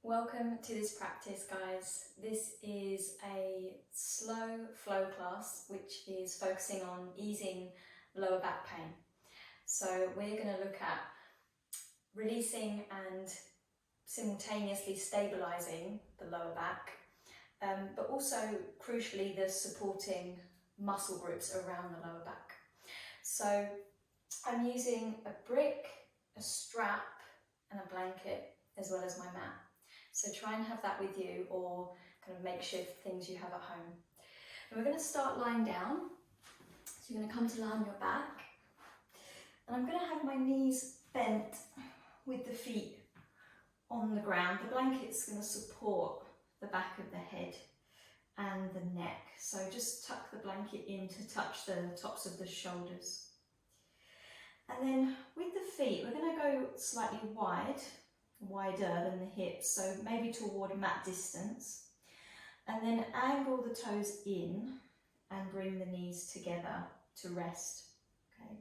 Welcome to this practice, guys. This is a slow flow class which is focusing on easing lower back pain. So we're going to look at releasing and simultaneously stabilising the lower back, but also crucially the supporting muscle groups around the lower back. So I'm using a brick, a strap and a blanket as well as my mat. So try and have that with you, or kind of makeshift things you have at home. And we're going to start lying down. So you're going to come to lie on your back. And I'm going to have my knees bent with the feet on the ground. The blanket's going to support the back of the head and the neck. So just tuck the blanket in to touch the tops of the shoulders. And then with the feet, we're going to go slightly wider than the hips, so maybe toward mat distance, and then angle the toes in and bring the knees together to rest. Okay,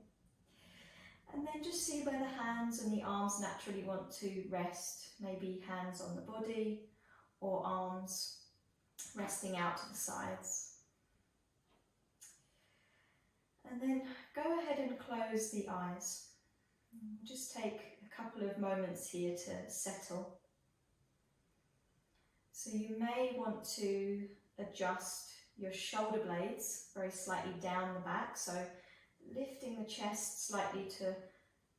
and then just see where the hands and the arms naturally want to rest, maybe hands on the body or arms resting out to the sides. And then go ahead and close the eyes. Just take a couple of moments here to settle. So you may want to adjust your shoulder blades very slightly down the back, so lifting the chest slightly to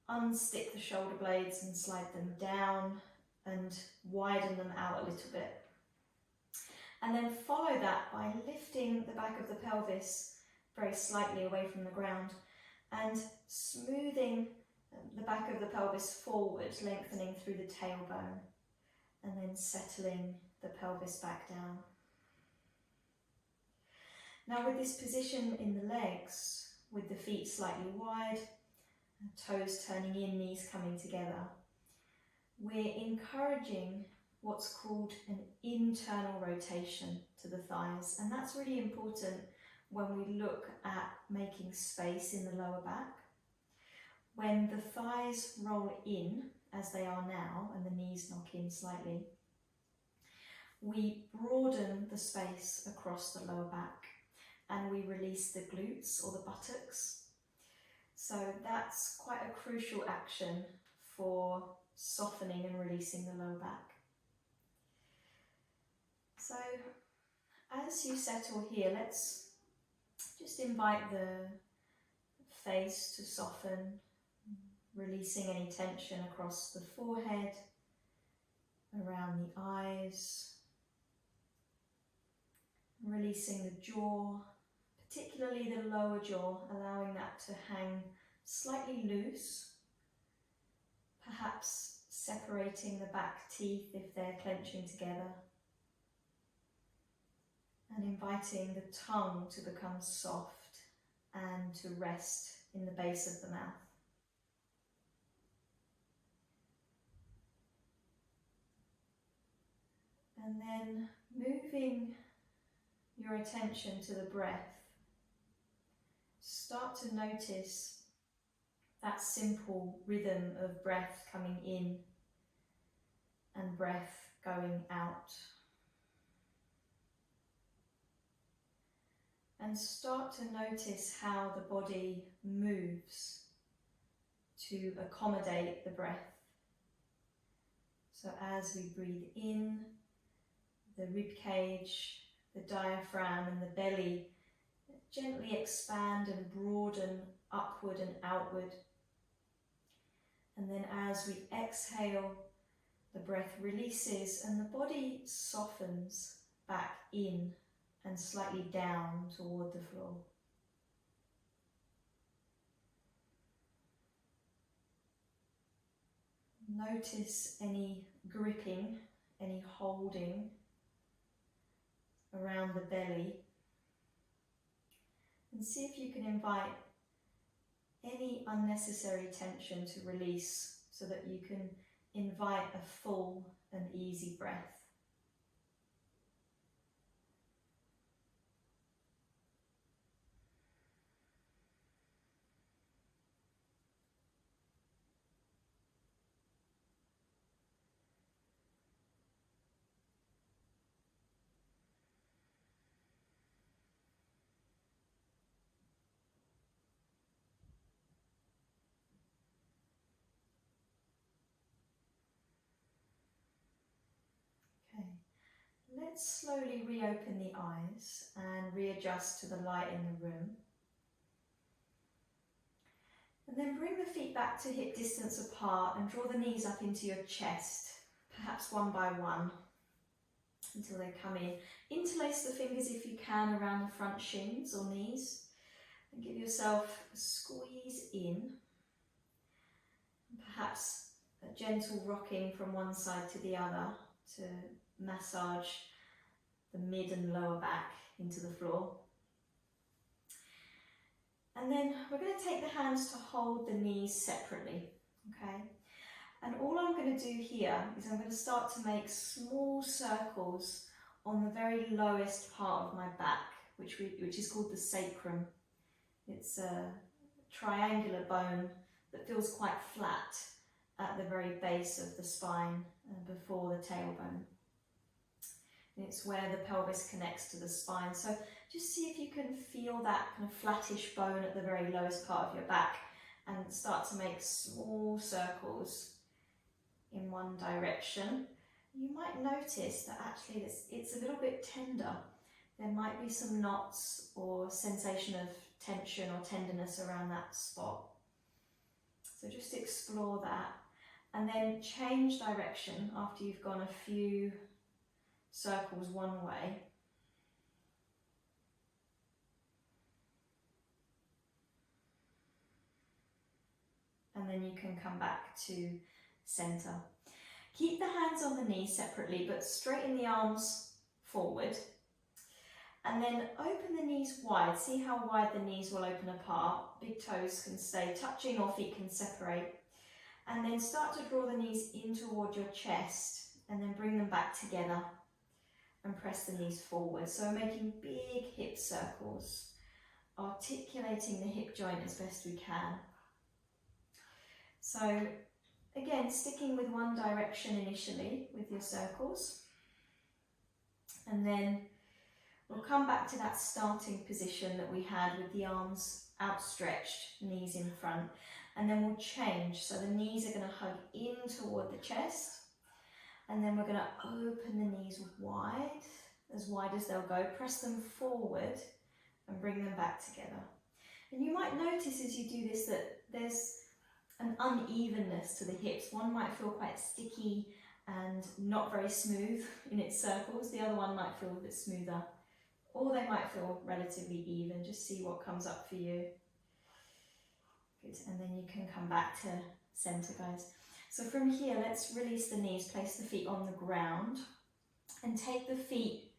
unstick the shoulder blades and slide them down and widen them out a little bit. And then follow that by lifting the back of the pelvis very slightly away from the ground and smoothing the back of the pelvis forward, lengthening through the tailbone, and then settling the pelvis back down. Now with this position in the legs, with the feet slightly wide, toes turning in, knees coming together, we're encouraging what's called an internal rotation to the thighs, and that's really important when we look at making space in the lower back. When the thighs roll in, as they are now, and the knees knock in slightly, we broaden the space across the lower back and we release the glutes or the buttocks. So that's quite a crucial action for softening and releasing the lower back. So as you settle here, let's just invite the face to soften, releasing any tension across the forehead, around the eyes, releasing the jaw, particularly the lower jaw, allowing that to hang slightly loose, perhaps separating the back teeth if they're clenching together, and inviting the tongue to become soft and to rest in the base of the mouth. And then moving your attention to the breath, start to notice that simple rhythm of breath coming in and breath going out. And start to notice how the body moves to accommodate the breath. So as we breathe in, the rib cage, the diaphragm and the belly gently expand and broaden upward and outward. And then as we exhale, the breath releases and the body softens back in and slightly down toward the floor. Notice any gripping, any holding around the belly, and see if you can invite any unnecessary tension to release so that you can invite a full and easy breath. let's slowly reopen the eyes and readjust to the light in the room. And then bring the feet back to hip distance apart and draw the knees up into your chest, perhaps one by one, until they come in. Interlace the fingers if you can around the front shins or knees, and give yourself a squeeze in, and perhaps a gentle rocking from one side to the other to massage the mid and lower back into the floor. And then we're going to take the hands to hold the knees separately, okay? And all I'm going to do here is I'm going to start to make small circles on the very lowest part of my back, which is called the sacrum. It's a triangular bone that feels quite flat at the very base of the spine before the tailbone. And it's where the pelvis connects to the spine. So just see if you can feel that kind of flattish bone at the very lowest part of your back and start to make small circles in one direction. You might notice that actually it's a little bit tender. There might be some knots or sensation of tension or tenderness around that spot. So just explore that and then change direction after you've gone a few circles one way. And then you can come back to center. Keep the hands on the knees separately, but straighten the arms forward. And then open the knees wide. See how wide the knees will open apart. Big toes can stay touching or feet can separate. And then start to draw the knees in toward your chest and then bring them back together and press the knees forward. So making big hip circles, articulating the hip joint as best we can. So again, sticking with one direction initially with your circles, and then we'll come back to that starting position that we had with the arms outstretched, knees in front, and then we'll change. So the knees are going to hug in toward the chest, and then we're going to open the knees wide as they'll go, press them forward and bring them back together. And you might notice as you do this that there's an unevenness to the hips. One might feel quite sticky and not very smooth in its circles. The other one might feel a bit smoother, or they might feel relatively even. Just see what comes up for you. Good, and then you can come back to center, guys. So from here, let's release the knees, place the feet on the ground, and take the feet,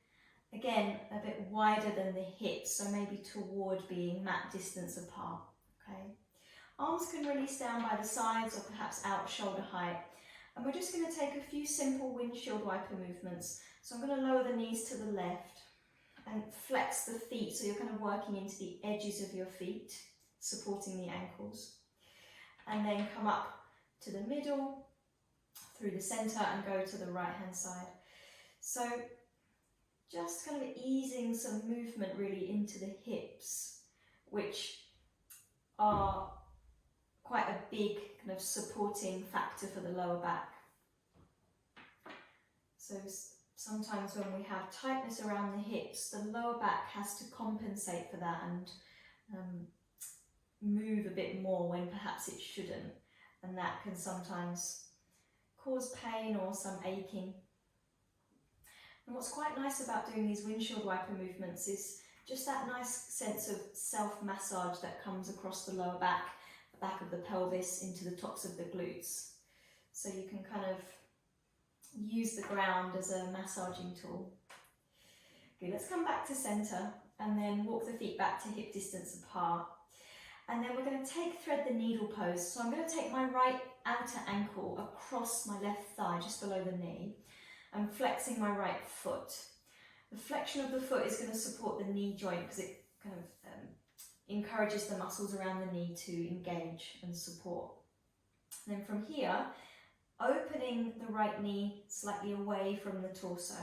again, a bit wider than the hips, so maybe toward being mat distance apart, okay? Arms can release down by the sides or perhaps out shoulder height. And we're just going to take a few simple windshield wiper movements. So I'm going to lower the knees to the left and flex the feet, so you're kind of working into the edges of your feet, supporting the ankles. And then come up to the middle, through the center, and go to the right hand side. So just kind of easing some movement really into the hips, which are quite a big kind of supporting factor for the lower back. So sometimes when we have tightness around the hips, the lower back has to compensate for that and move a bit more when perhaps it shouldn't. And that can sometimes cause pain or some aching. And what's quite nice about doing these windshield wiper movements is just that nice sense of self-massage that comes across the lower back, the back of the pelvis into the tops of the glutes. So you can kind of use the ground as a massaging tool. Good, let's come back to center and then walk the feet back to hip distance apart. And then we're going to thread the needle pose. So I'm going to take my right outer ankle across my left thigh, just below the knee. I'm flexing my right foot. The flexion of the foot is going to support the knee joint because it kind of encourages the muscles around the knee to engage and support. And then from here, opening the right knee slightly away from the torso,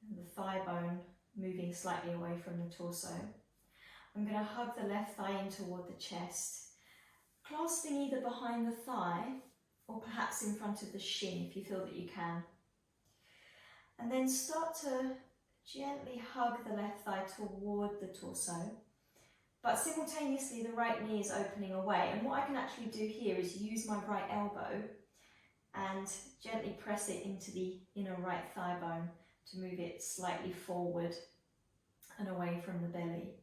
and the thigh bone moving slightly away from the torso. I'm going to hug the left thigh in toward the chest, clasping either behind the thigh or perhaps in front of the shin if you feel that you can. And then start to gently hug the left thigh toward the torso, but simultaneously the right knee is opening away. And what I can actually do here is use my right elbow and gently press it into the inner right thigh bone to move it slightly forward and away from the belly,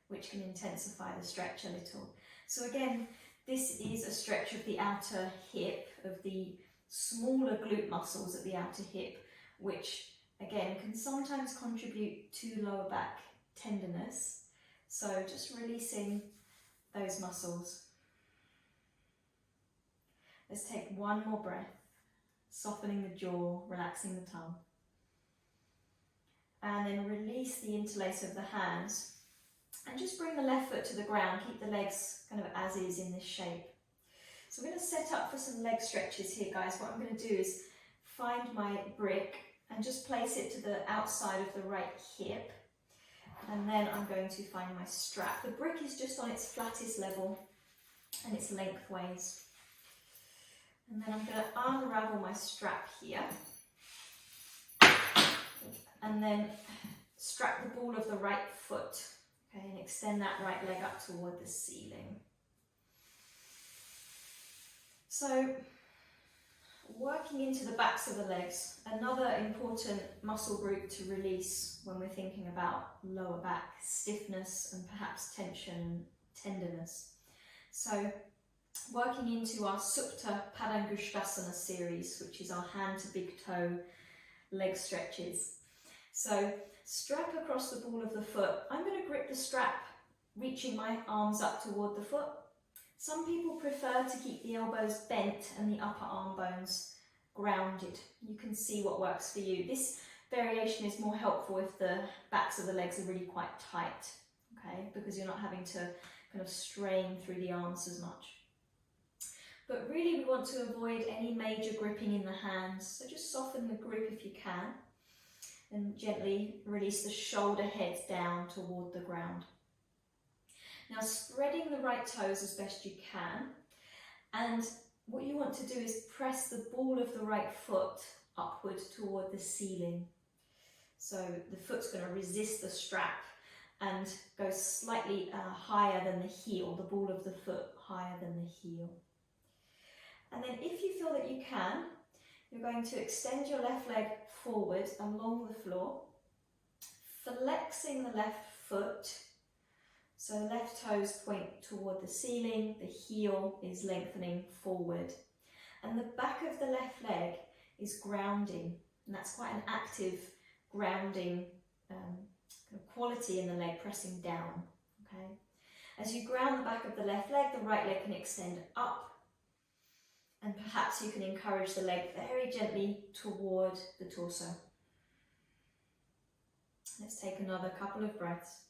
which can intensify the stretch a little. So again, this is a stretch of the outer hip, of the smaller glute muscles at the outer hip, which again can sometimes contribute to lower back tenderness. So just releasing those muscles. Let's take one more breath, softening the jaw, relaxing the tongue. And then release the interlace of the hands and just bring the left foot to the ground. Keep the legs kind of as is in this shape. So we're going to set up for some leg stretches here, guys. What I'm going to do is find my brick and just place it to the outside of the right hip. And then I'm going to find my strap. The brick is just on its flattest level and it's lengthways. And then I'm going to unravel my strap here. And then strap the ball of the right foot. Okay, and extend that right leg up toward the ceiling. So, working into the backs of the legs, another important muscle group to release when we're thinking about lower back stiffness and perhaps tension, tenderness. So, working into our Supta Padangusthasana series, which is our hand to big toe leg stretches. So, strap across the ball of the foot. I'm going to grip the strap, reaching my arms up toward the foot. Some people prefer to keep the elbows bent and the upper arm bones grounded. You can see what works for you. This variation is more helpful if the backs of the legs are really quite tight, okay, because you're not having to kind of strain through the arms as much. But really we want to avoid any major gripping in the hands, so just soften the grip if you can and gently release the shoulder heads down toward the ground. Now spreading the right toes as best you can, and what you want to do is press the ball of the right foot upward toward the ceiling. So the foot's going to resist the strap and go slightly higher than the heel, the ball of the foot higher than the heel. And then if you feel that you can, you're going to extend your left leg forward along the floor, flexing the left foot. So the left toes point toward the ceiling, the heel is lengthening forward. And the back of the left leg is grounding, and that's quite an active grounding quality in the leg, pressing down, okay? As you ground the back of the left leg, the right leg can extend up, and perhaps you can encourage the leg very gently toward the torso. Let's take another couple of breaths.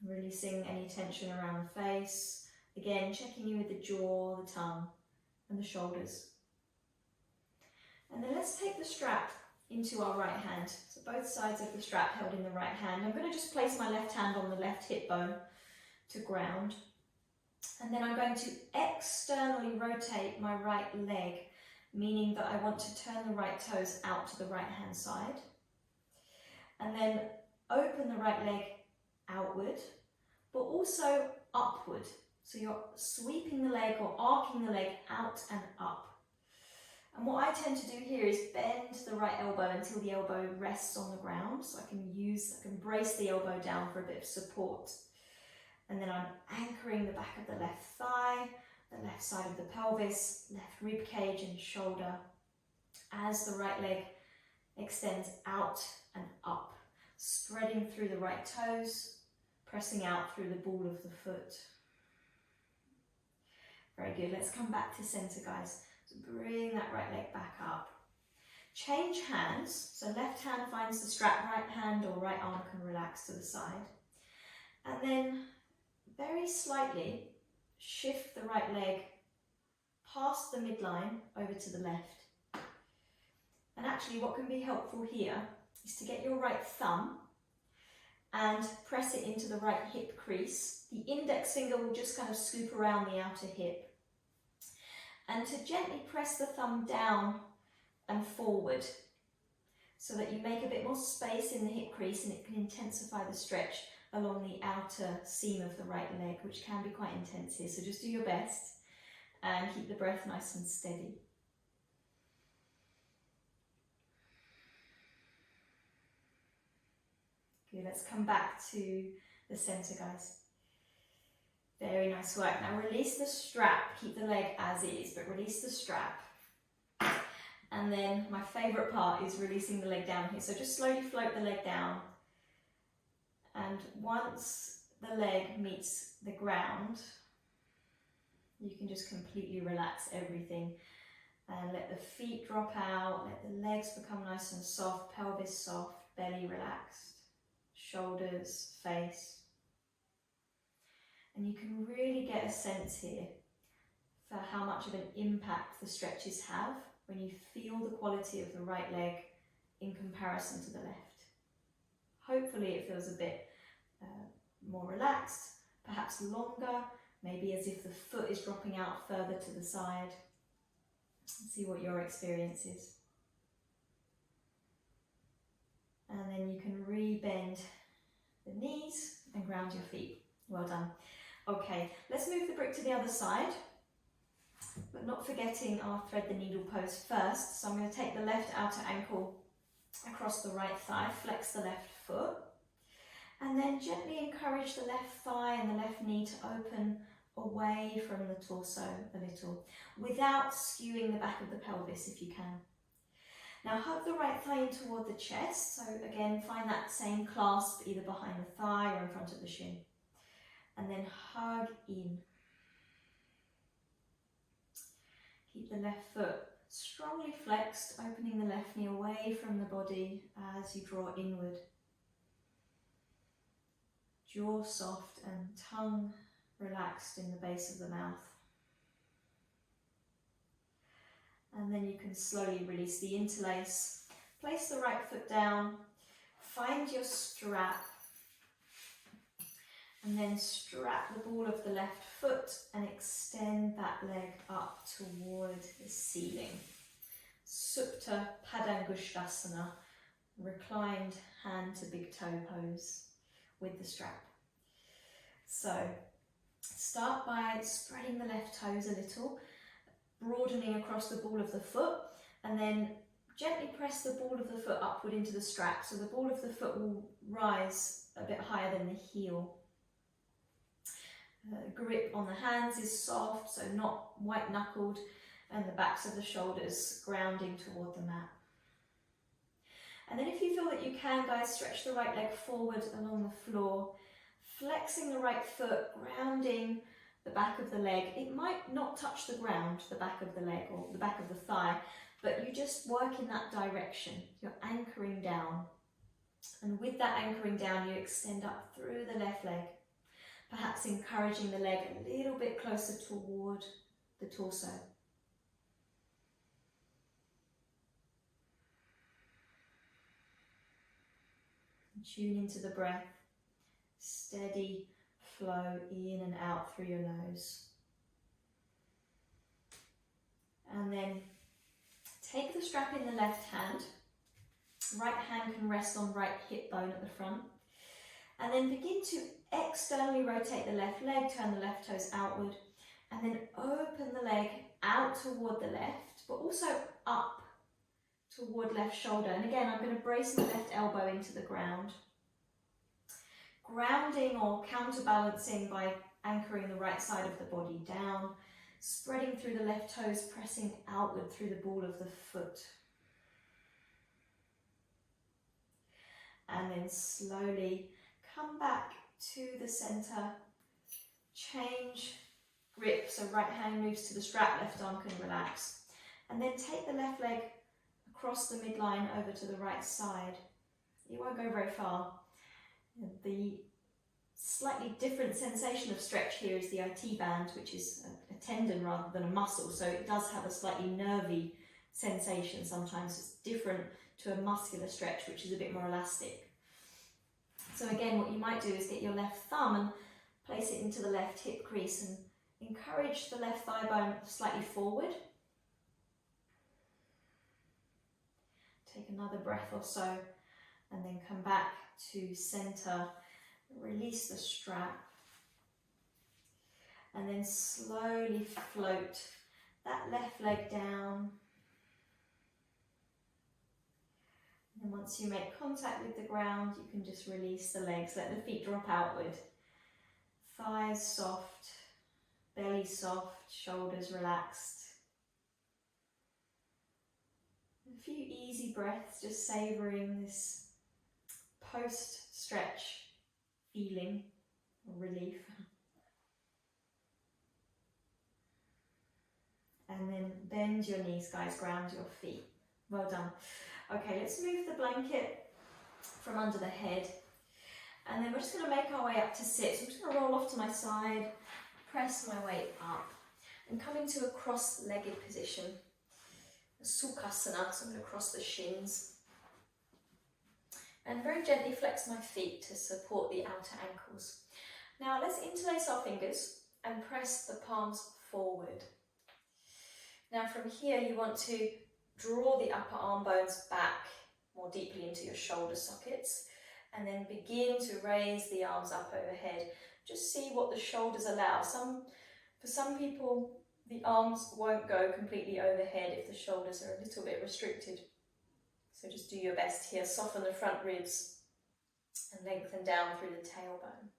Releasing any tension around the face. Again, checking in with the jaw, the tongue, and the shoulders. And then let's take the strap into our right hand. So both sides of the strap held in the right hand. I'm going to just place my left hand on the left hip bone to ground. And then I'm going to externally rotate my right leg, meaning that I want to turn the right toes out to the right hand side. And then open the right leg outward, but also upward. So you're sweeping the leg or arcing the leg out and up. And what I tend to do here is bend the right elbow until the elbow rests on the ground, so I can brace the elbow down for a bit of support. And then I'm anchoring the back of the left thigh, the left side of the pelvis, left rib cage and shoulder, as the right leg extends out and up, spreading through the right toes, pressing out through the ball of the foot. Very good. Let's come back to center, guys. So bring that right leg back up. Change hands. So left hand finds the strap, right hand or right arm can relax to the side. And then very slightly shift the right leg past the midline over to the left. And actually what can be helpful here is to get your right thumb and press it into the right hip crease. The index finger will just kind of scoop around the outer hip. and to gently press the thumb down and forward so that you make a bit more space in the hip crease, and it can intensify the stretch along the outer seam of the right leg, which can be quite intense here. So just do your best and keep the breath nice and steady. Good, let's come back to the center, guys. Very nice work. Now release the strap, keep the leg as is, but release the strap. And then my favorite part is releasing the leg down here. So just slowly float the leg down. And once the leg meets the ground, you can just completely relax everything and let the feet drop out, let the legs become nice and soft, pelvis soft, belly relaxed, shoulders, face. And you can really get a sense here for how much of an impact the stretches have when you feel the quality of the right leg in comparison to the left. Hopefully it feels a bit more relaxed, perhaps longer, maybe as if the foot is dropping out further to the side. Let's see what your experience is. And then you can re-bend the knees and ground your feet. Well done. Okay, let's move the brick to the other side, but not forgetting our thread the needle pose first. So I'm going to take the left outer ankle across the right thigh, flex the left foot, and then gently encourage the left thigh and the left knee to open away from the torso a little, without skewing the back of the pelvis if you can. Now hug the right thigh in toward the chest, so again find that same clasp either behind the thigh or in front of the shin. And then hug in. Keep the left foot strongly flexed, opening the left knee away from the body as you draw inward. Jaw soft and tongue relaxed in the base of the mouth. And then you can slowly release the interlace. Place the right foot down, find your strap, and then strap the ball of the left foot and extend that leg up toward the ceiling. Supta Padangusthasana, reclined hand to big toe pose with the strap. So start by spreading the left toes a little, broadening across the ball of the foot, and then gently press the ball of the foot upward into the strap, so the ball of the foot will rise a bit higher than the heel. Grip on the hands is soft, so not white knuckled, and the backs of the shoulders grounding toward the mat. And then if you feel that you can, guys, stretch the right leg forward along the floor, flexing the right foot, grounding the back of the leg. It might not touch the ground, the back of the leg or the back of the thigh, but you just work in that direction. You're anchoring down. And with that anchoring down, you extend up through the left leg, perhaps encouraging the leg a little bit closer toward the torso. Tune into the breath, steady flow in and out through your nose. And then take the strap in the left hand. Right hand can rest on right hip bone at the front. And then begin to externally rotate the left leg, turn the left toes outward, and then open the leg out toward the left, but also up toward left shoulder. And again, I'm going to brace the left elbow into the ground. Grounding or counterbalancing by anchoring the right side of the body down, spreading through the left toes, pressing outward through the ball of the foot. And then slowly come back to the center, change grip, so right hand moves to the strap, left arm can relax. And then take the left leg across the midline over to the right side. You won't go very far. The slightly different sensation of stretch here is the IT band, which is a tendon rather than a muscle, so it does have a slightly nervy sensation. Sometimes it's different to a muscular stretch, which is a bit more elastic. So again, what you might do is get your left thumb and place it into the left hip crease and Encourage the left thigh bone slightly forward. Take another breath or so, and then come back to center. Release the strap. And then slowly float that left leg down. And then once you make contact with the ground, you can just release the legs, let the feet drop outward. Thighs soft, belly soft, shoulders relaxed. A few easy breaths, just savouring this post-stretch feeling or relief. And then bend your knees, guys, ground your feet. Well done. Okay, let's move the blanket from under the head. And then we're just going to make our way up to sit. So I'm just going to roll off to my side, press my weight up, and come into a cross-legged position. A Sukhasana, so I'm going to cross the shins. And very gently flex my feet to support the outer ankles. Now let's interlace our fingers and press the palms forward. Now from here you want to draw the upper arm bones back more deeply into your shoulder sockets, and then begin to raise the arms up overhead. Just see what the shoulders allow. For some people, the arms won't go completely overhead if the shoulders are a little bit restricted. So just do your best here. Soften the front ribs and lengthen down through the tailbone.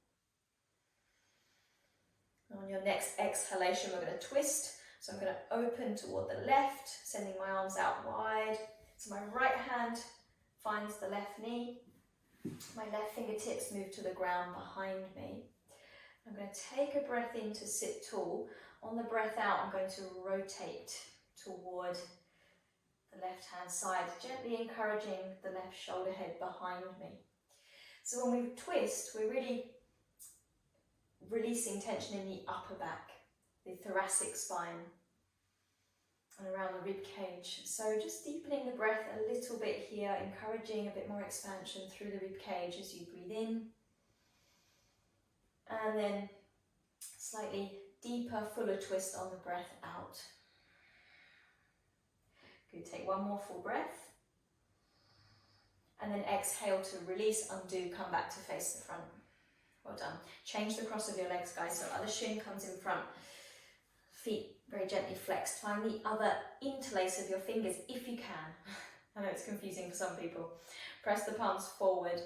On your next exhalation, we're going to twist. So I'm going to open toward the left, sending my arms out wide. So my right hand finds the left knee. My left fingertips move to the ground behind me. I'm going to take a breath in to sit tall. On the breath out, I'm going to rotate toward the left hand side, gently encouraging the left shoulder head behind me. So when we twist, we're really releasing tension in the upper back, the thoracic spine, and around the rib cage. So just deepening the breath a little bit here, encouraging a bit more expansion through the rib cage as you breathe in. And then slightly deeper, fuller twist on the breath out. Good, take one more full breath. And then exhale to release, undo, come back to face the front. Well done. Change the cross of your legs, guys, so other shin comes in front. Feet very gently flexed. Find the other interlace of your fingers if you can. I know it's confusing for some people. Press the palms forward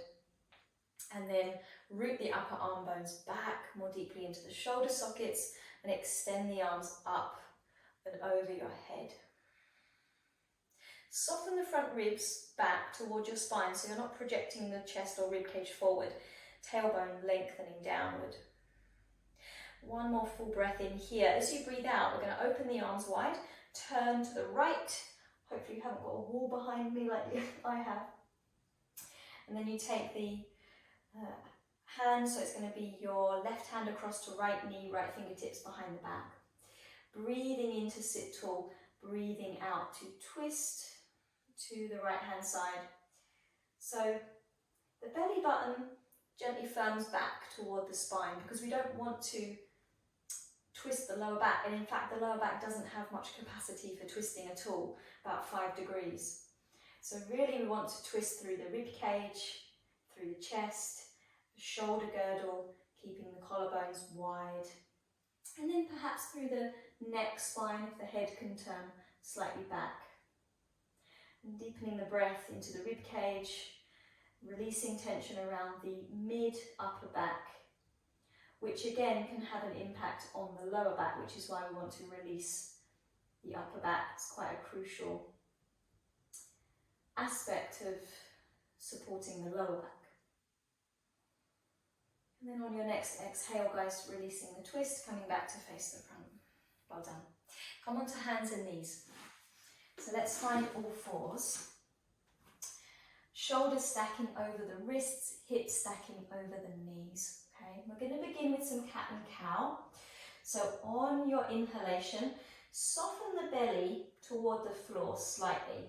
and then root the upper arm bones back more deeply into the shoulder sockets and extend the arms up and over your head. Soften the front ribs back toward your spine so you're not projecting the chest or rib cage forward. Tailbone lengthening downward. One more full breath in here. As you breathe out, we're going to open the arms wide, turn to the right. Hopefully you haven't got a wall behind me like I have. And then you take the hand, so it's going to be your left hand across to right knee, right fingertips behind the back. Breathing in to sit tall, breathing out to twist to the right hand side. So the belly button gently firms back toward the spine because we don't want to twist the lower back, and in fact the lower back doesn't have much capacity for twisting at all, about 5 degrees. So really we want to twist through the rib cage, through the chest, the shoulder girdle, keeping the collarbones wide, and then perhaps through the neck spine if the head can turn slightly back. And deepening the breath into the rib cage, releasing tension around the mid-upper back, which again can have an impact on the lower back, which is why we want to release the upper back. It's quite a crucial aspect of supporting the lower back. And then on your next exhale, guys, releasing the twist, coming back to face the front. Well done. Come onto hands and knees. So let's find all fours. Shoulders stacking over the wrists, hips stacking over the knees. Okay, we're going to begin with some cat and cow. So on your inhalation, soften the belly toward the floor slightly.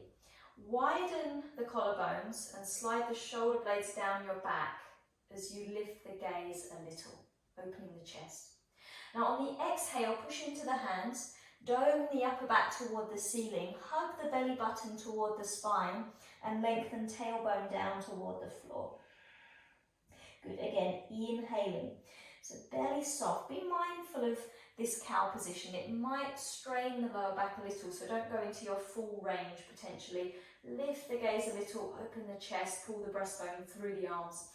Widen the collarbones and slide the shoulder blades down your back as you lift the gaze a little, opening the chest. Now on the exhale, push into the hands, dome the upper back toward the ceiling, hug the belly button toward the spine, and lengthen tailbone down toward the floor. Good, again, inhaling. So belly soft. Be mindful of this cow position. It might strain the lower back a little, so don't go into your full range potentially. Lift the gaze a little, open the chest, pull the breastbone through the arms.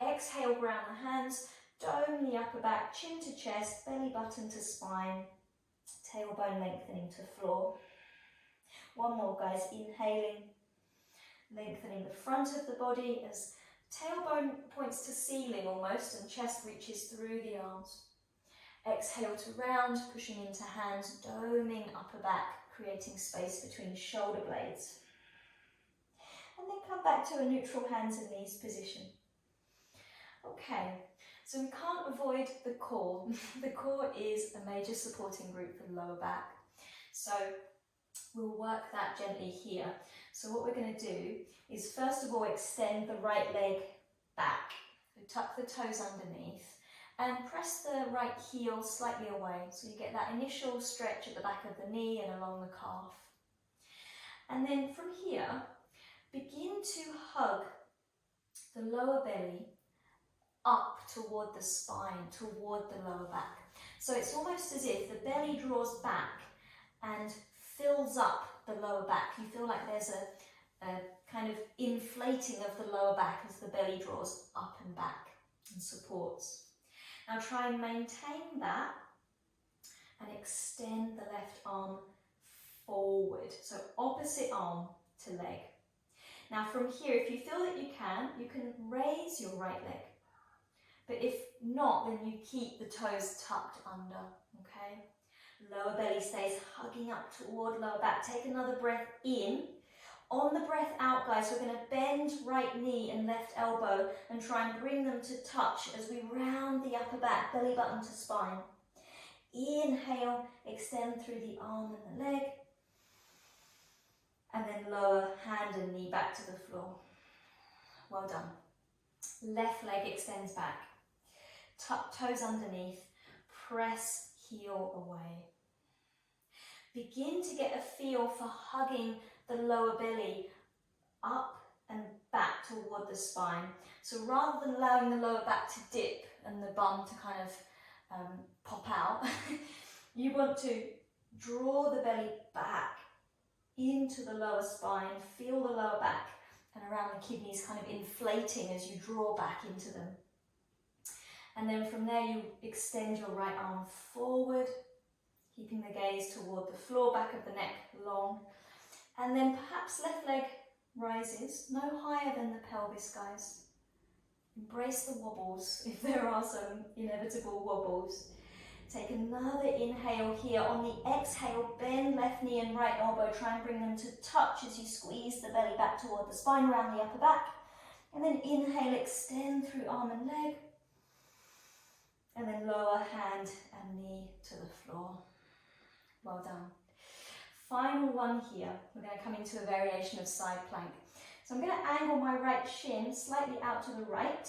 Exhale, ground the hands, dome the upper back, chin to chest, belly button to spine, tailbone lengthening to floor. One more, guys. Inhaling, lengthening the front of the body as tailbone points to ceiling almost and chest reaches through the arms. Exhale to round, pushing into hands, doming upper back, creating space between shoulder blades. And then come back to a neutral hands and knees position. Okay, so we can't avoid the core. The core is a major supporting group for the lower back. So we'll work that gently here. So what we're going to do is first of all extend the right leg back. So tuck the toes underneath and press the right heel slightly away. So you get that initial stretch at the back of the knee and along the calf. And then from here, begin to hug the lower belly up toward the spine, toward the lower back. So it's almost as if the belly draws back and fills up the lower back. You feel like there's a kind of inflating of the lower back as the belly draws up and back and supports. Now try and maintain that and extend the left arm forward. So opposite arm to leg. Now from here, if you feel that you can raise your right leg. But if not, then you keep the toes tucked under, okay? Lower belly stays hugging up toward lower back. Take another breath in. On the breath out, guys, we're going to bend right knee and left elbow and try and bring them to touch as we round the upper back, belly button to spine. Inhale, extend through the arm and the leg. And then lower hand and knee back to the floor. Well done. Left leg extends back. Tuck toes underneath. Press heel away. Begin to get a feel for hugging the lower belly up and back toward the spine. So rather than allowing the lower back to dip and the bum to kind of pop out, you want to draw the belly back into the lower spine, feel the lower back and around the kidneys kind of inflating as you draw back into them. And then from there you extend your right arm forward, keeping the gaze toward the floor, back of the neck long. And then perhaps left leg rises, no higher than the pelvis, guys. Embrace the wobbles if there are some inevitable wobbles. Take another inhale here. On the exhale, bend left knee and right elbow. Try and bring them to touch as you squeeze the belly back toward the spine, around the upper back. And then inhale, extend through arm and leg. And then lower hand and knee to the floor. Well done. Final one here. We're going to come into a variation of side plank. So I'm going to angle my right shin slightly out to the right.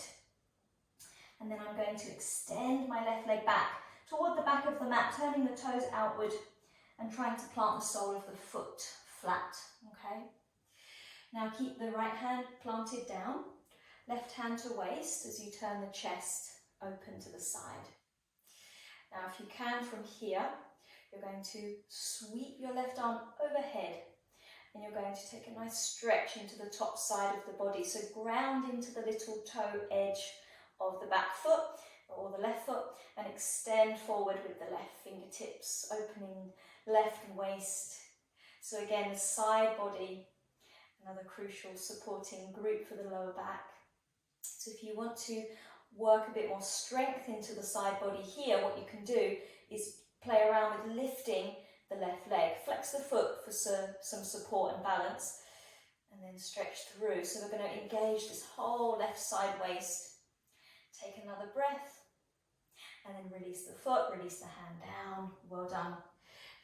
And then I'm going to extend my left leg back toward the back of the mat, turning the toes outward and trying to plant the sole of the foot flat, okay? Now keep the right hand planted down, left hand to waist as you turn the chest open to the side. Now if you can from here, you're going to sweep your left arm overhead and you're going to take a nice stretch into the top side of the body. So ground into the little toe edge of the back foot or the left foot and extend forward with the left fingertips, opening left waist. So again, the side body, another crucial supporting group for the lower back. So if you want to work a bit more strength into the side body here, what you can do is play around with lifting the left leg. Flex the foot for some support and balance and then stretch through. So we're going to engage this whole left side waist. Take another breath and then release the foot, release the hand down. Well done.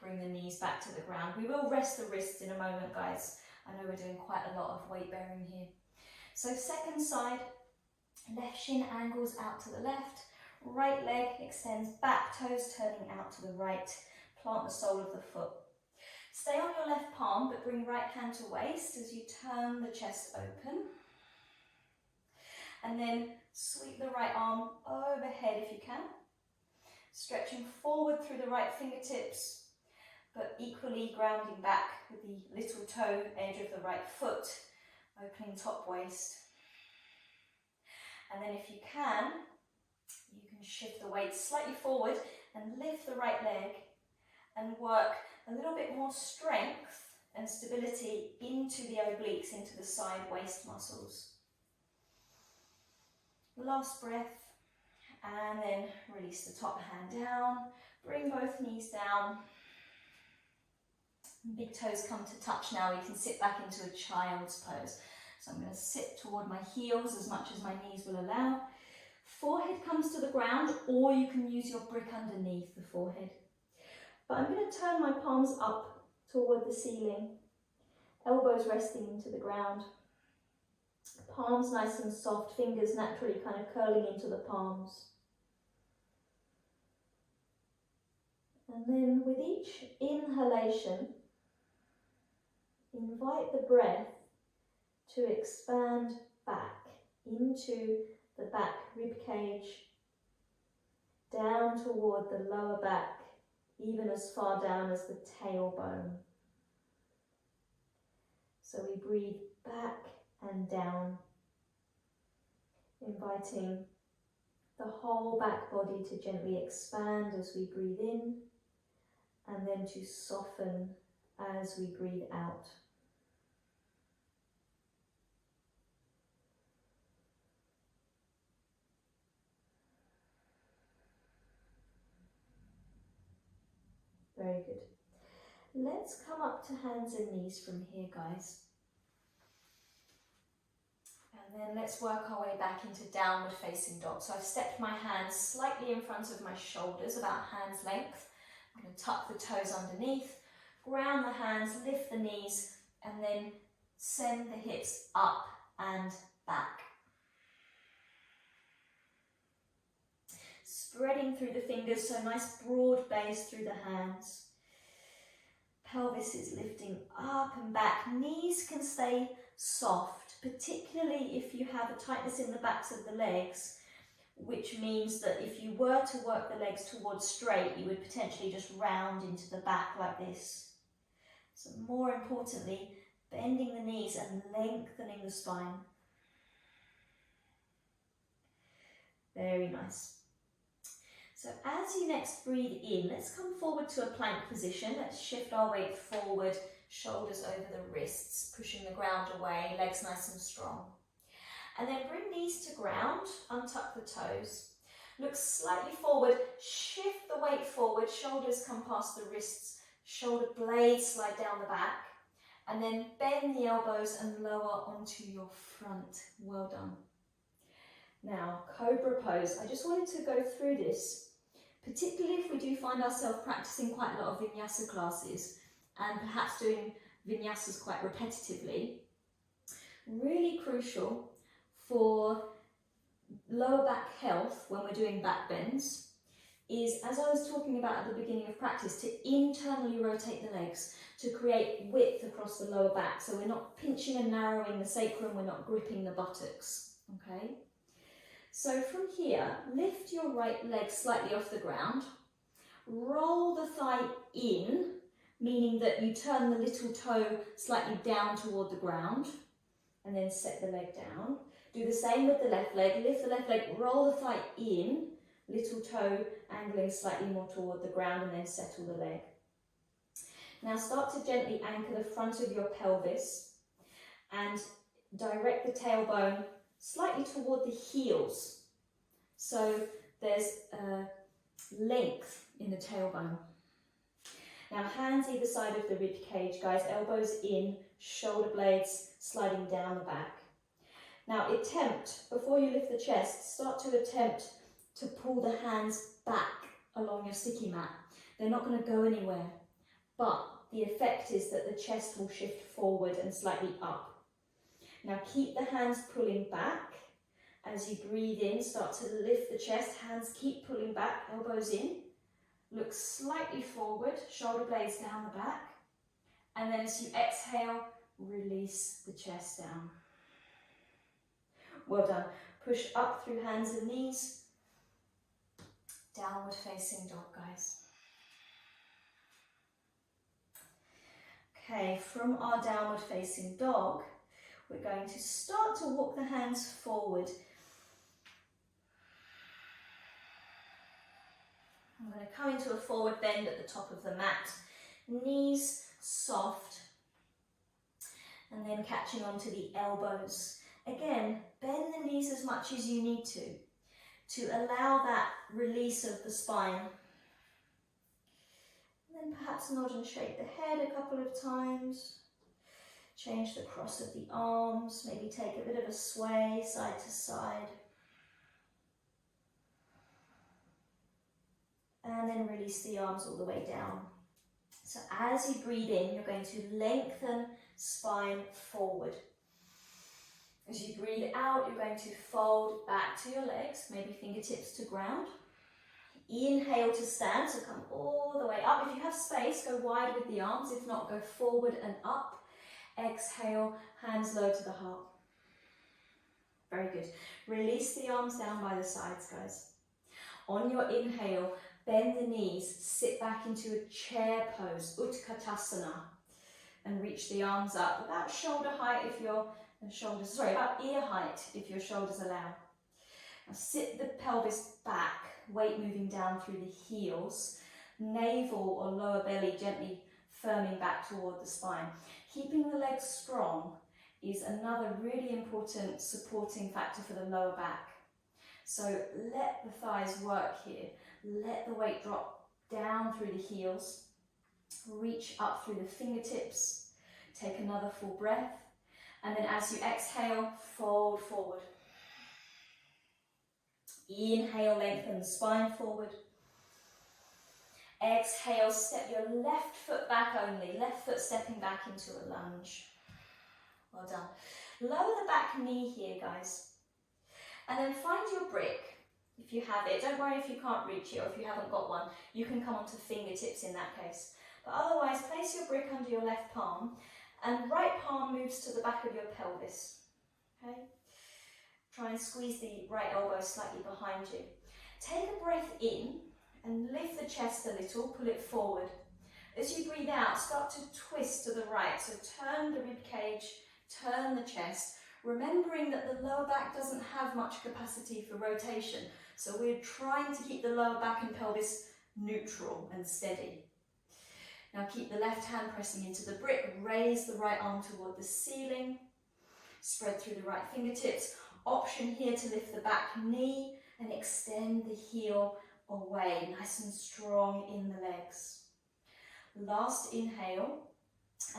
Bring the knees back to the ground. We will rest the wrists in a moment, guys. I know we're doing quite a lot of weight bearing here. So second side, left shin angles out to the left, Right leg extends back, toes turning out to the right. Plant the sole of the foot. Stay on your left palm, but bring right hand to waist as you turn the chest open. And then sweep the right arm overhead if you can. Stretching forward through the right fingertips, but equally grounding back with the little toe edge of the right foot, opening top waist. And then if you can shift the weight slightly forward and lift the right leg and work a little bit more strength and stability into the obliques, into the side waist muscles. Last breath, and then release the top hand down, bring both knees down. Big toes come to touch now. You can sit back into a child's pose. So I'm going to sit toward my heels as much as my knees will allow. Forehead comes to the ground, or you can use your brick underneath the forehead. But I'm going to turn my palms up toward the ceiling, elbows resting into the ground. Palms nice and soft, fingers naturally kind of curling into the palms. And then with each inhalation, invite the breath to expand back into the back rib cage, down toward the lower back, even as far down as the tailbone. So we breathe back and down, inviting the whole back body to gently expand as we breathe in, and then to soften as we breathe out. Very good. Let's come up to hands and knees from here, guys. And then let's work our way back into downward facing dog. So I've stepped my hands slightly in front of my shoulders, about hand's length. I'm going to tuck the toes underneath, ground the hands, lift the knees, and then send the hips up and back. Spreading through the fingers, so nice broad base through the hands. Pelvis is lifting up and back. Knees can stay soft, particularly if you have a tightness in the backs of the legs, which means that if you were to work the legs towards straight, you would potentially just round into the back like this. So more importantly, bending the knees and lengthening the spine. Very nice. So as you next breathe in, let's come forward to a plank position. Let's shift our weight forward, shoulders over the wrists, pushing the ground away, legs nice and strong. And then bring knees to ground, untuck the toes. Look slightly forward, shift the weight forward, shoulders come past the wrists, shoulder blades slide down the back, and then bend the elbows and lower onto your front. Well done. Now, Cobra Pose. I just wanted to go through this, particularly if we do find ourselves practicing quite a lot of Vinyasa classes and perhaps doing Vinyasas quite repetitively. Really crucial for lower back health when we're doing back bends is, as I was talking about at the beginning of practice, to internally rotate the legs to create width across the lower back. So we're not pinching and narrowing the sacrum, we're not gripping the buttocks, okay? So from here, lift your right leg slightly off the ground, roll the thigh in, meaning that you turn the little toe slightly down toward the ground, and then set the leg down. Do the same with the left leg, lift the left leg, roll the thigh in, little toe angling slightly more toward the ground, and then settle the leg. Now start to gently anchor the front of your pelvis and direct the tailbone slightly toward the heels. So there's length in the tailbone. Now hands either side of the rib cage, guys, elbows in, shoulder blades sliding down the back. Now attempt, before you lift the chest, start to attempt to pull the hands back along your sticky mat. They're not going to go anywhere, but the effect is that the chest will shift forward and slightly up. Now keep the hands pulling back As you breathe in, start to lift the chest, hands keep pulling back, elbows in. Look slightly forward, shoulder blades down the back. And then as you exhale, release the chest down. Well done. Push up through hands and knees. Downward facing dog, guys. Okay, from our downward facing dog, we're going to start to walk the hands forward. I'm going to come into a forward bend at the top of the mat. Knees soft. And then catching onto the elbows. Again, bend the knees as much as you need to allow that release of the spine. And then perhaps nod and shake the head a couple of times. Change the cross of the arms, maybe take a bit of a sway side to side. And then release the arms all the way down. So as you breathe in, you're going to lengthen spine forward. As you breathe out, you're going to fold back to your legs, maybe fingertips to ground. Inhale to stand, so come all the way up. If you have space, go wide with the arms. If not, go forward and up. Exhale, hands low to the heart. Very good. Release the arms down by the sides, guys. On your inhale, bend the knees, sit back into a chair pose, Utkatasana, and reach the arms up about shoulder height if your shoulders, sorry, about ear height if your shoulders allow. Now sit the pelvis back, weight moving down through the heels, navel or lower belly gently firming back toward the spine. Keeping the legs strong is another really important supporting factor for the lower back. So let the thighs work here. Let the weight drop down through the heels. Reach up through the fingertips. Take another full breath. And then as you exhale, fold forward. Inhale, lengthen the spine forward. Exhale, step your left foot back only. Left foot stepping back into a lunge. Well done. Lower the back knee here, guys. And then find your brick, if you have it. Don't worry if you can't reach it or if you haven't got one. You can come onto fingertips in that case. But otherwise, place your brick under your left palm and right palm moves to the back of your pelvis. Okay? Try and squeeze the right elbow slightly behind you. Take a breath in and lift the chest a little, pull it forward. As you breathe out, start to twist to the right. So turn the rib cage, turn the chest, remembering that the lower back doesn't have much capacity for rotation. So we're trying to keep the lower back and pelvis neutral and steady. Now keep the left hand pressing into the brick, raise the right arm toward the ceiling, spread through the right fingertips. Option here to lift the back knee and extend the heel away, nice and strong in the legs. Last inhale.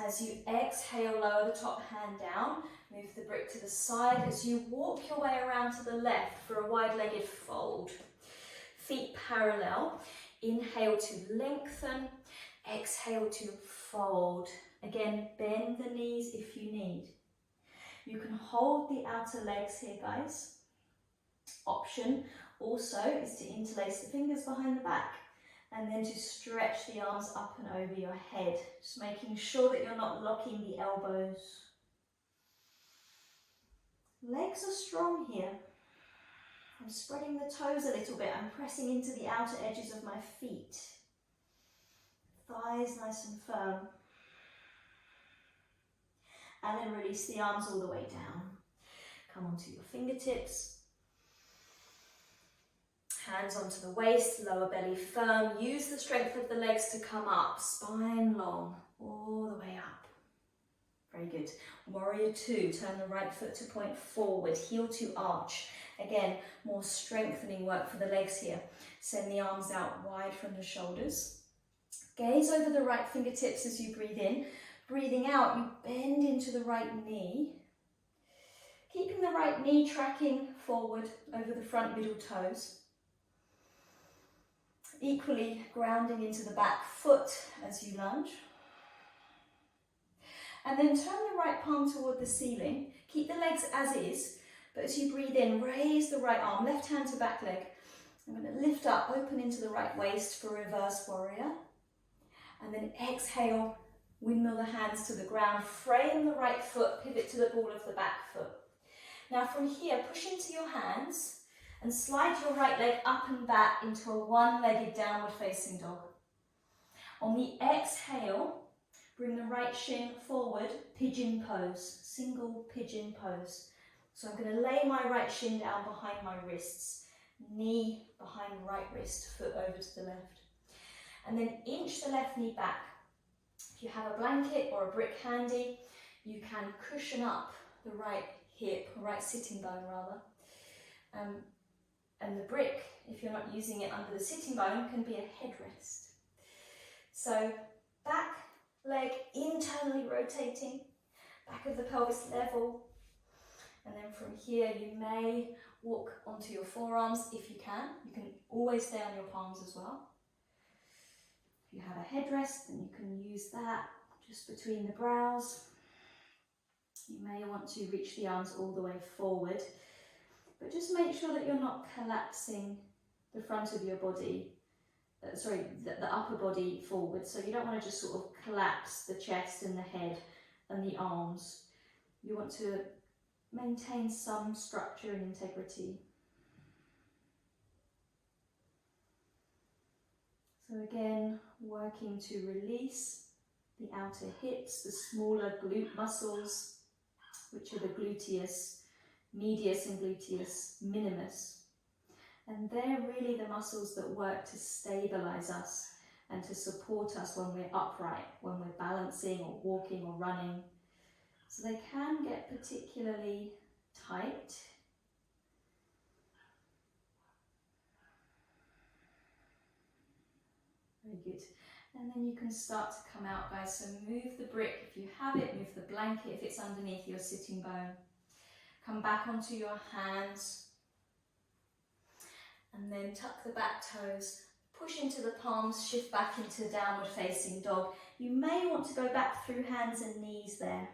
As you exhale, lower the top hand down, move the brick to the side. As you walk your way around to the left for a wide-legged fold. Feet parallel. Inhale to lengthen, exhale to fold. Again, bend the knees if you need. You can hold the outer legs here, guys. Option also is to interlace the fingers behind the back and then to stretch the arms up and over your head, just making sure that you're not locking the elbows. Legs are strong here. I'm spreading the toes a little bit. I'm pressing into the outer edges of my feet. Thighs nice and firm. And then release the arms all the way down. Come onto your fingertips. Hands onto the waist, lower belly firm. Use the strength of the legs to come up. Spine long, all the way up. Very good. Warrior two, turn the right foot to point forward, heel to arch. Again, more strengthening work for the legs here. Send the arms out wide from the shoulders. Gaze over the right fingertips as you breathe in. Breathing out, you bend into the right knee. Keeping the right knee tracking forward over the front middle toes. Equally grounding into the back foot as you lunge. And then turn the right palm toward the ceiling. Keep the legs as is, But as you breathe in, raise the right arm, left hand to back leg. I'm going to lift up, open into the right waist for reverse warrior. And then exhale, windmill the hands to the ground, frame the right foot, pivot to the ball of the back foot. Now from here, push into your hands and slide your right leg up and back into a one-legged downward facing dog. On the exhale, bring the right shin forward, pigeon pose, single pigeon pose. So I'm going to lay my right shin down behind my wrists, knee behind right wrist, foot over to the left. And then inch the left knee back. If you have a blanket or a brick handy, you can cushion up the right hip, or right sitting bone rather. And the brick, if you're not using it under the sitting bone, can be a headrest. So back leg internally rotating, back of the pelvis level. And then from here you may walk onto your forearms if you can. You can always stay on your palms as well. If you have a headrest, then you can use that just between the brows. You may want to reach the arms all the way forward, but just make sure that you're not collapsing the front of your body, the upper body forward. So you don't want to just sort of collapse the chest and the head and the arms. You want to maintain some structure and integrity. So again, working to release the outer hips, the smaller glute muscles, which are the gluteus medius and gluteus minimus. And they're really the muscles that work to stabilize us and to support us when we're upright, when we're balancing or walking or running. So they can get particularly tight. Very good. And then you can start to come out, guys. So move the brick if you have it, move the blanket if it's underneath your sitting bone. Come back onto your hands. And then tuck the back toes, push into the palms, shift back into downward facing dog. You may want to go back through hands and knees there.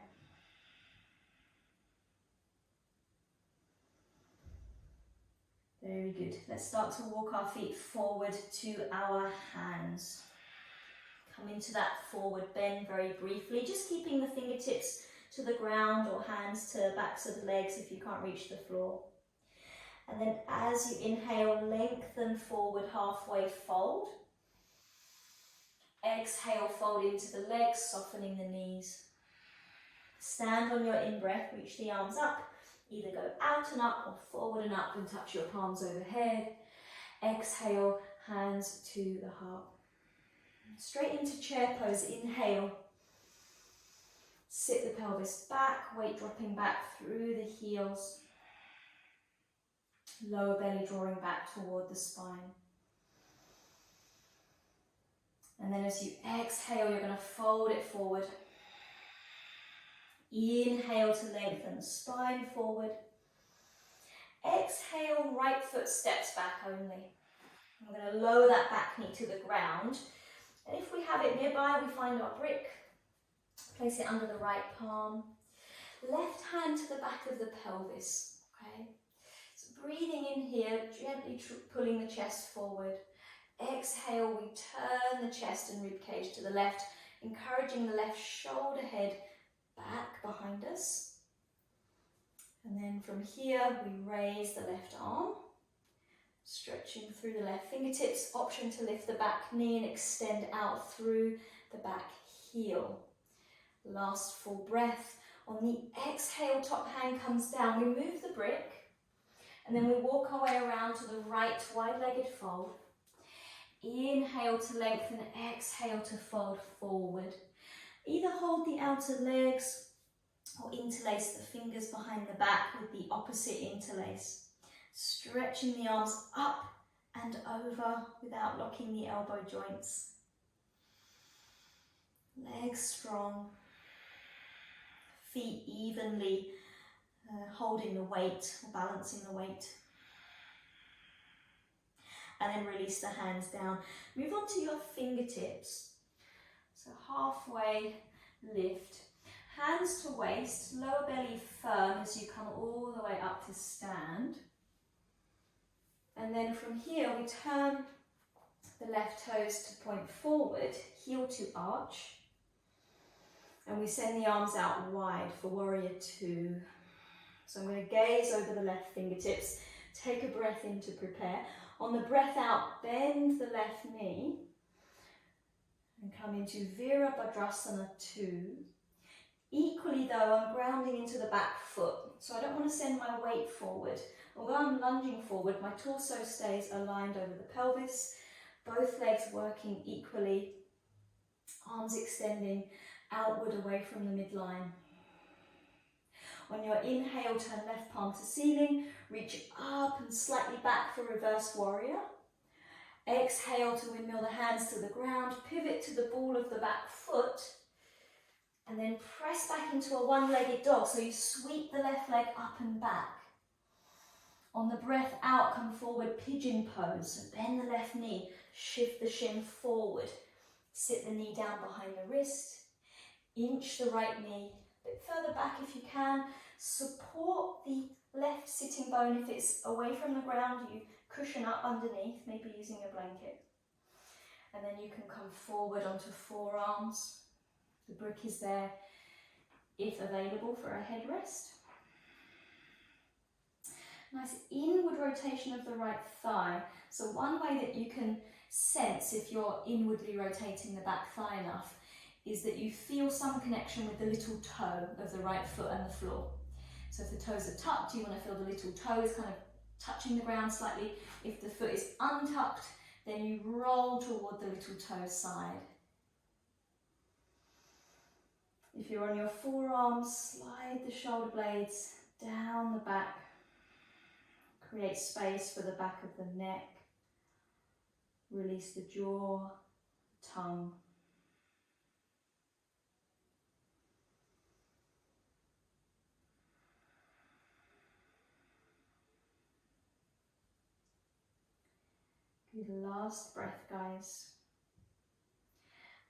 Very good. Let's start to walk our feet forward to our hands. Come into that forward bend very briefly, just keeping the fingertips to the ground or hands to backs of the legs if you can't reach the floor. And then as you inhale, lengthen forward, halfway fold. Exhale, fold into the legs, softening the knees. Stand on your in-breath, reach the arms up. Either go out and up or forward and up and touch your palms overhead. Exhale, hands to the heart. Straight into chair pose, inhale. Sit the pelvis back, weight dropping back through the heels. Lower belly drawing back toward the spine. And then as you exhale, you're going to fold it forward. Inhale to lengthen the spine forward. Exhale, right foot steps back only. We're going to lower that back knee to the ground. And if we have it nearby, we find our brick. Place it under the right palm. Left hand to the back of the pelvis. Okay. So breathing in here, gently pulling the chest forward. Exhale, we turn the chest and ribcage to the left, encouraging the left shoulder head back behind us. And then from here, we raise the left arm, stretching through the left fingertips. Option to lift the back knee and extend out through the back heel. Last full breath. On the exhale, top hand comes down. We move the brick, and then we walk our way around to the right wide-legged fold. Inhale to lengthen, exhale to fold forward. Either hold the outer legs or interlace the fingers behind the back with the opposite interlace. Stretching the arms up and over without locking the elbow joints. Legs strong. Feet evenly holding the weight or balancing the weight. And then release the hands down. Move on to your fingertips. So halfway lift. hands to waist, lower belly firm as you come all the way up to stand. And then from here we turn the left toes to point forward, heel to arch. And we send the arms out wide for warrior two. So I'm going to gaze over the left fingertips, take a breath in to prepare. On the breath out, bend the left knee and come into Virabhadrasana 2. Equally though, I'm grounding into the back foot, so I don't want to send my weight forward. Although I'm lunging forward, my torso stays aligned over the pelvis, both legs working equally, arms extending outward away from the midline. On your inhale, turn left palm to ceiling, reach up and slightly back for reverse warrior. Exhale to windmill the hands to the ground, pivot to the ball of the back foot, and then press back into a one-legged dog, so you sweep the left leg up and back. On the breath out, come forward, pigeon pose, so bend the left knee, shift the shin forward, sit the knee down behind the wrist, inch the right knee a bit further back if you can, support the left sitting bone. If it's away from the ground, you cushion up underneath, maybe using a blanket. And then you can come forward onto forearms. The brick is there if available for a headrest. Nice inward rotation of the right thigh. So one way that you can sense if you're inwardly rotating the back thigh enough is that you feel some connection with the little toe of the right foot and the floor. So if the toes are tucked, you want to feel the little toe is kind of touching the ground slightly. If the foot is untucked, then you roll toward the little toe side. If you're on your forearms, slide the shoulder blades down the back. Create space for the back of the neck. Release the jaw, tongue. Good, last breath, guys.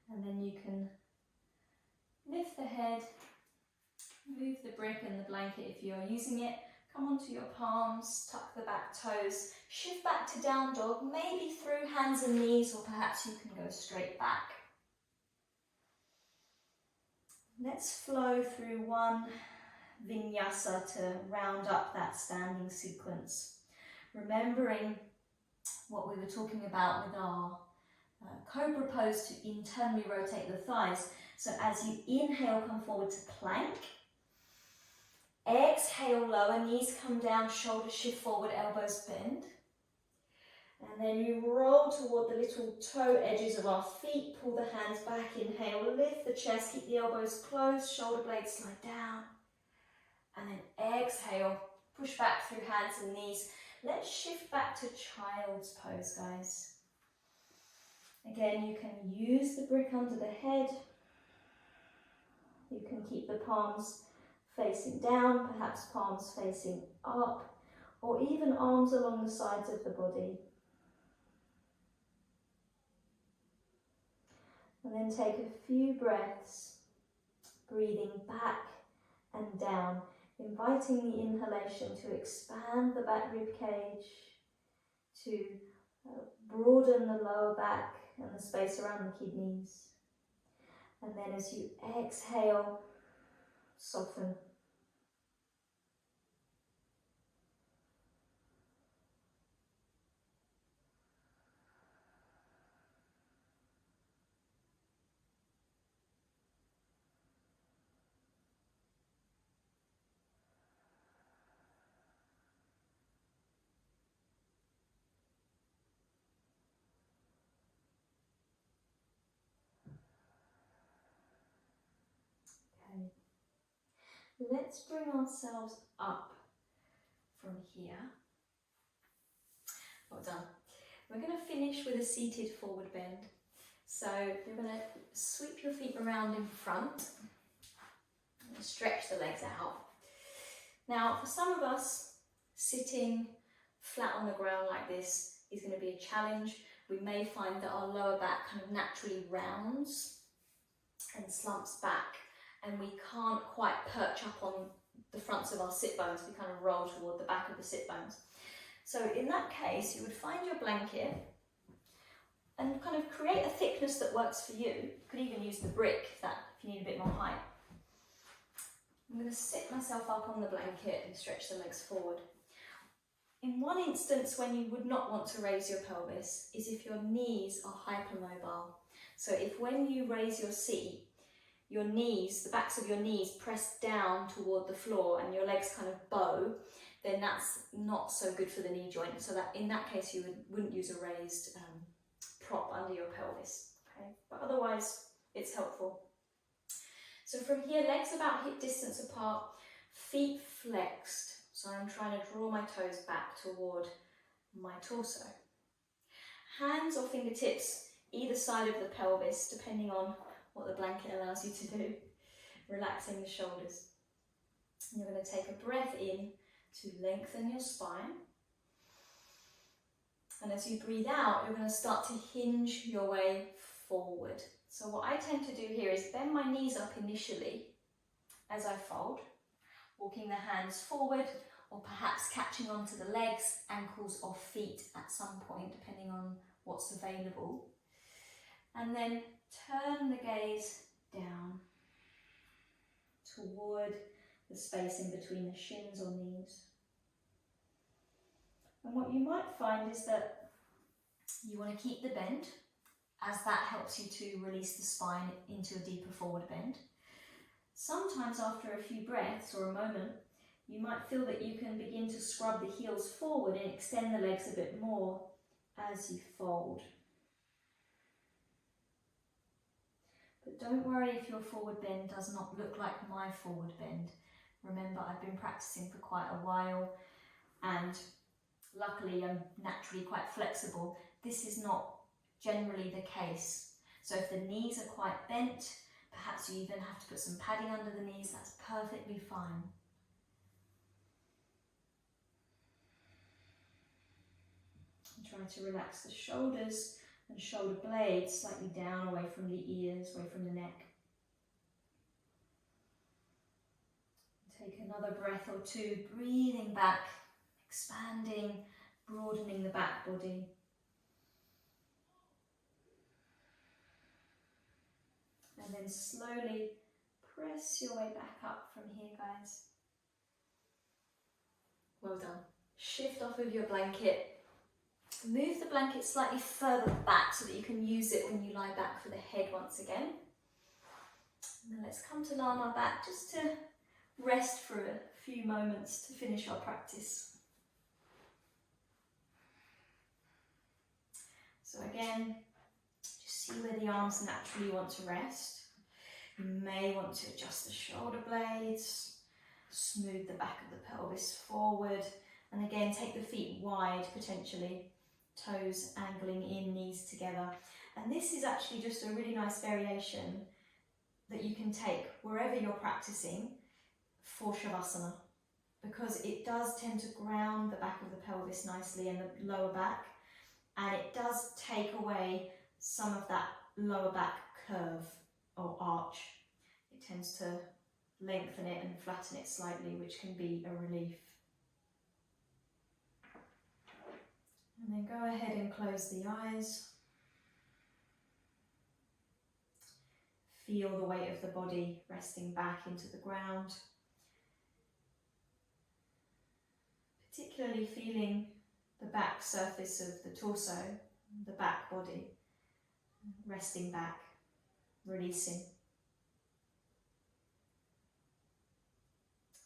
And then you can lift the head, move the brick and the blanket if you're using it, come onto your palms, tuck the back toes, shift back to down dog, maybe through hands and knees, or perhaps you can go straight back. Let's flow through one Vinyasa to round up that standing sequence. Remembering what we were talking about with our Cobra pose to internally rotate the thighs. So as you inhale, come forward to plank. Exhale, lower, knees come down, shoulders shift forward, elbows bend. And then you roll toward the little toe edges of our feet, pull the hands back, inhale, lift the chest, keep the elbows closed, shoulder blades slide down. And then exhale, push back through hands and knees. Let's shift back to child's pose, guys. Again, you can use the brick under the head. You can keep the palms facing down, perhaps palms facing up, or even arms along the sides of the body. And then take a few breaths, breathing back and down, inviting the inhalation to expand the back rib cage, to broaden the lower back and the space around the kidneys. And then as you exhale, soften. Let's bring ourselves up from here. Well done. We're going to finish with a seated forward bend. So you're going to sweep your feet around in front and stretch the legs out. Now, for some of us, sitting flat on the ground like this is going to be a challenge. We may find that our lower back kind of naturally rounds and slumps back and we can't quite perch up on the fronts of our sit bones. We kind of roll toward the back of the sit bones. So in that case, you would find your blanket and kind of create a thickness that works for you. You could even use the brick if you need a bit more height. I'm going to sit myself up on the blanket and stretch the legs forward. In one instance when you would not want to raise your pelvis is if your knees are hypermobile. So if when you raise your seat, your knees, the backs of your knees press down toward the floor and your legs kind of bow, then that's not so good for the knee joint. So that in that case you wouldn't use a raised prop under your pelvis. Okay? But otherwise it's helpful. So from here, legs about hip distance apart, feet flexed. So I'm trying to draw my toes back toward my torso. Hands or fingertips either side of the pelvis, depending on what the blanket allows you to do. Relaxing the shoulders. And you're going to take a breath in to lengthen your spine. And as you breathe out, you're going to start to hinge your way forward. So what I tend to do here is bend my knees up initially as I fold, walking the hands forward, or perhaps catching onto the legs, ankles or feet at some point, depending on what's available. And then turn the gaze down toward the space in between the shins or knees. And what you might find is that you want to keep the bend, as that helps you to release the spine into a deeper forward bend. Sometimes after a few breaths or a moment, you might feel that you can begin to scrub the heels forward and extend the legs a bit more as you fold. But don't worry if your forward bend does not look like my forward bend. Remember, I've been practicing for quite a while and luckily I'm naturally quite flexible. This is not generally the case. So if the knees are quite bent, perhaps you even have to put some padding under the knees, that's perfectly fine. Try to relax the shoulders and shoulder blades slightly down, away from the ears, away from the neck. Take another breath or two, breathing back, expanding, broadening the back body. And then slowly press your way back up from here, guys. Well done. Shift off of your blanket. Move the blanket slightly further back so that you can use it when you lie back for the head once again. And then let's come to lie on our back just to rest for a few moments to finish our practice. So again, just see where the arms naturally want to rest. You may want to adjust the shoulder blades, smooth the back of the pelvis forward, and again take the feet wide potentially. Toes angling in, knees together. And this is actually just a really nice variation that you can take wherever you're practicing for Shavasana, because it does tend to ground the back of the pelvis nicely and the lower back, and it does take away some of that lower back curve or arch. It tends to lengthen it and flatten it slightly, which can be a relief. And then go ahead and close the eyes. Feel the weight of the body resting back into the ground. Particularly feeling the back surface of the torso, the back body, resting back, releasing.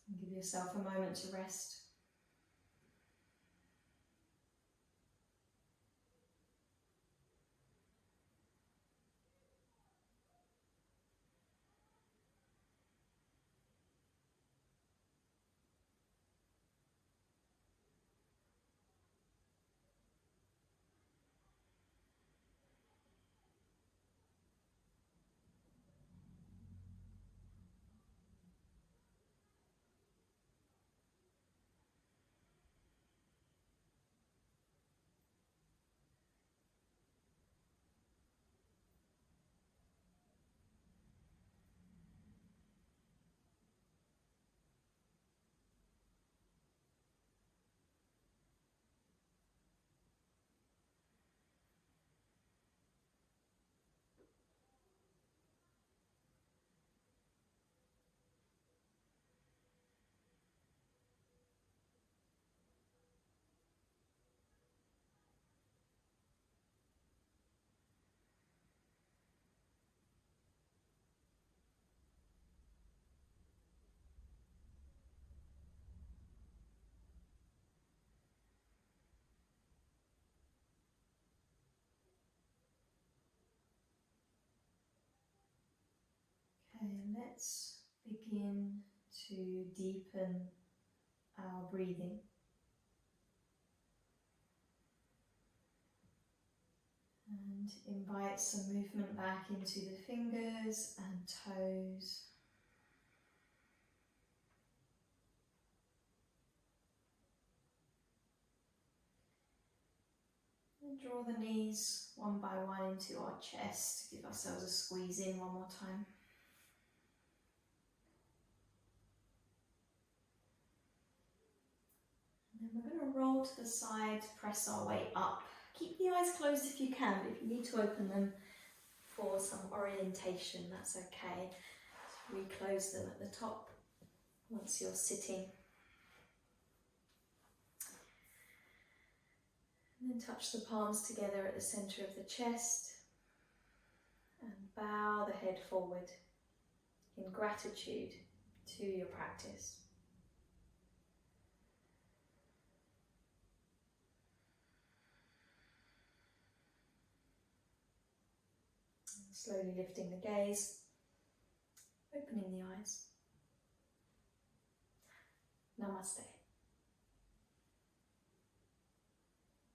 And give yourself a moment to rest. let's begin to deepen our breathing. And invite some movement back into the fingers and toes. And draw the knees one by one into our chest. Give ourselves a squeeze in one more time. And then we're going to roll to the side, press our way up. Keep the eyes closed if you can, but if you need to open them for some orientation, that's okay. So reclose them at the top once you're sitting. And then touch the palms together at the centre of the chest and bow the head forward in gratitude to your practice. Slowly lifting the gaze, opening the eyes. Namaste.